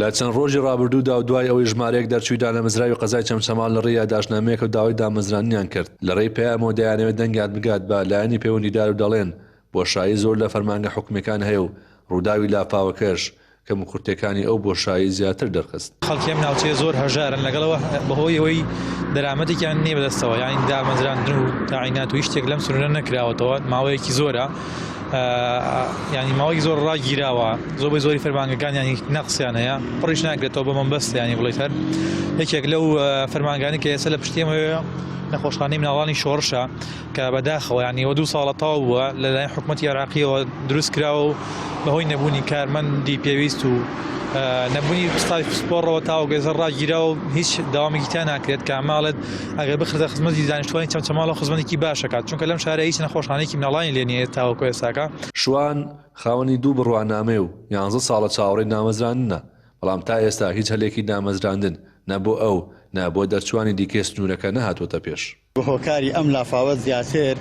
لە چەند ڕۆژی ڕابردوودا و دوای ئەوەی ژمارەیەک دەرچوویدا لە مزراوی قەزای چەمچەماڵ لە ڕێی یادداشتنامەیەک و داوای دامەزرانیان کرد لە ڕێی پەیامەوە دەیانەوێت دەنگات بگات بە لایەنی پەیوەندیدار و دەڵێن بۆشایی زۆر لە فەرمانگە حکومەکان هەیە و ڕووداوی لاپاوەکەش کەم و کورتەکانی ئەو بۆشایی زیاتر دەرخست. خەڵکیم ناوچەیە زۆر هەژارن لەگەڵەوە بەهۆی ئەوەی دەرامەتێکیان نییە بەدەستەوە، یانی دامەزراندن و تاعینات و هیچ شتێک لەم سنوورە نەکراوەتەوە ماوەیەکی زۆرە، ینی ماوەی زۆر ڕاگیراوە، زۆری فەرمانگەکان ینی نەقسیان هەیە، پڕیش ناکرێتەوە بە مەبەست ینی بڵێت هەر یەکێک لەو فەرمانگانی کە ئێستا لە پشتێمەوە نەخۆشخانەی مناڵانی شۆڕشە کە بەداخەوە ینی وە 2 ساڵە تەواو بووە لەلایەن حکوومەتی عێراقیەوە دروست کراوە و بەهۆی نەبوونی کارمەندی پێویست و نەبوونی پستای سپۆڕەوە تاو گەزە ڕاگیراوە و هیچ داوامیکی تا ناکرێت کە ئەماڵێت ئەگەر بخرێتە خزمەتی دانیشتوانی چەمچەماڵ خزمەتێکی باشەکات، چونکە لەم شارە هیچ نەخۆشخانەیەکی مناڵانی لێ نییە تاوەکو ئێستاکە. شوان خاوەنی 2 بڕوانامەی و 11 ساڵە چاوەڕێی دامەزراندنە، بەڵام تا ئێستا هیچ هەلێکی دامەزراندن نەبوو ئەو نابۆ دەرچوانی دیکەی سنوورەکە نەهاتوۆتە پێش. هۆکاری ئەم لافاوە زیاتر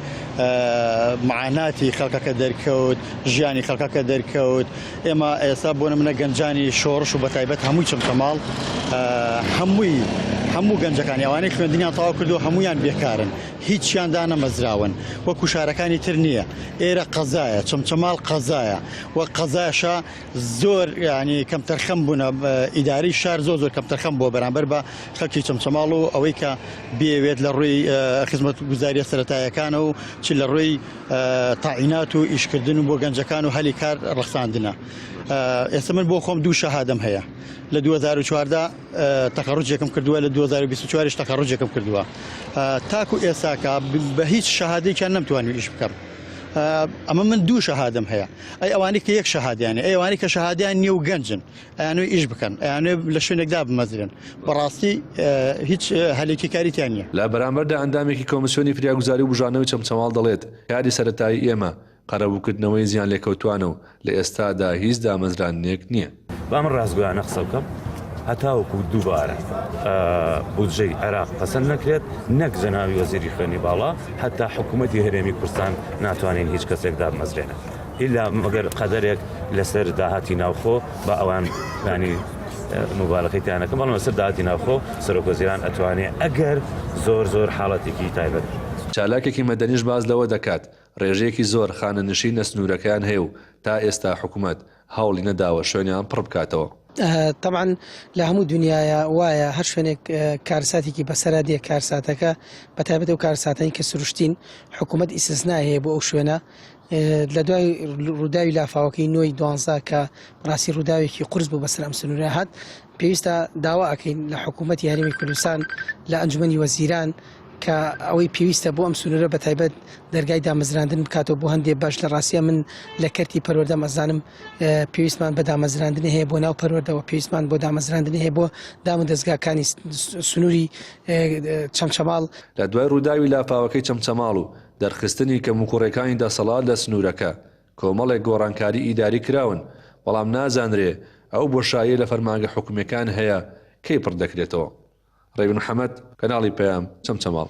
معاناتی خەڵکەکە دەرکەوت، ژیانی خەڵکەکە دەرکەوت. ئێمە ئێستا بۆ نمونە گەنجانی شۆڕش و بەتایبەت هەمووی چەمچەماڵ هەموو گەنجەکانی ئەوانەی خوێندنیان تەواو کردو هەمویان بێکارن، هیچیان دانەمەزراون، وەکو شارەکانی تر نییە. ئێرە قەزایە، چەمچەماڵ قەزایە، وە قەزایشە زۆر ینی کەمتەرخەم بوونە، ئیداری شار زۆر کەمتەرخەم بۆ بەرامبەر بە خەڵکی چەمچەماڵ و ئەوەی کە بێوێت لە ڕووی خزمەت گوزاریە سەرەتایەکانە و چ لە ڕووی تاعینات و ئیشکردن و بۆ گەنجەکان و هەلی کار ڕەخساندنە. ئێستا من بۆ خۆم 2 شەهادەم هەیە. لە 2014 تەخەڕوجێکم کردووە، لە 2024 تەخەڕوجێکم کردووە. تاکو ئێساکە بە هیچ شەهادەیەکیان نەمتوانی ئیش بکەم. ئەمە من 2 شەهادەم هەیە. ئەی ئەوانی کە 1 شەهادیانە، ئەوانی کە شەهادیان نییە و گەنجن، ئەیانوێ ئیش بکەن، ئەیانوێ لە شوێنێکدا بمەزرن. بەڕاستی هیچ هەلێکی کاریتیان نییە. لە بەرامبەردا ئەندامێکی کۆمسیۆنی فریاگوزاری و بژانەوەی چەمچەماڵ دەڵێت کاری سەرەتایی ئێمە قەرەبووکردنەوەی زیان لێکەوتوانە و لە ئێستادا هیچ دامەزرانێک نییە. با من ڕاستگویانە قسە بکەم، هەتاوەکو دووبارە بودجەی عێراق پەسەند نەکرێت، نەک جەناوی وەزیری خوێنی باڵا، هەتا حکوومەتی هەرێمی کوردستان ناتوانین هیچ کەسێک دامەزرێنە ئیلا مەگەر قەدەرێک لەسەر داهاتی ناوخۆ بە ئەوان ینی مبالغەیتیانەکەم، بەڵام لەسەر داهاتی ناوخۆ سەرۆکوەزیران ئەتوانێت ئەگەر زۆر حاڵەتێکی تایبەت. چالاکێکی مەدەنیش باز لەوە دەکات ڕێژەیەکی زۆر خانەنشین لە سنوورەکان هەیە و تا ئێستا حکوومەت هەوڵی نەداوە شوێنیان پڕ بکاتەوە. طبعا لە هەموو دنیاە وایە هەر شوێنێک کارساتێکی بەسەرا دێ کارساتەکە بەتایبەت و کارساتانی کە سروشتین حکوومەت ئیسtisنای هەیە بۆ ئەو شوێنە. لە دوای ڕووداوی لافاوەکەی نۆی 12 کە ڕاستی ڕووداوێکی قورس بوو بەسەر ئەم سنوورە هات، پێویستە داوا ئەکەین لە حکوومەتی هەرێمی کوردستان لە ئەنجومەنی وەزیران کە ئەوەی پێویستە بۆ ئەم سنوورە بەتایبەت دەرگای دامەزراندن بکاتەوە بۆ هەندێک باش. لە ڕاستیە من لە کەرتی پەروەردە مەزانم پێویستمان بە دامەزراندن هەیە بۆ ناو پەروەردەوە، پێویستمان بۆ دامەزراندن هەیە بۆ دامە دەستگاکانی سنووری چەمچەماڵ. لە دوای ڕووداوی لافاوەکەی چەمچەماڵ و دەرخستنی کەموکوڕەکانی دەسەڵات لە سنوورەکە کۆمەڵێک گۆڕانکاری ئیداری کراون، بەڵام نازانرێ ئەو بۆشاییە لە فەرمانگە حکوومەکان هەیە کەی پڕ دەکرێتەوە. ڕێبن محەممەد، کەناڵی پەیام، چەمچەماڵ.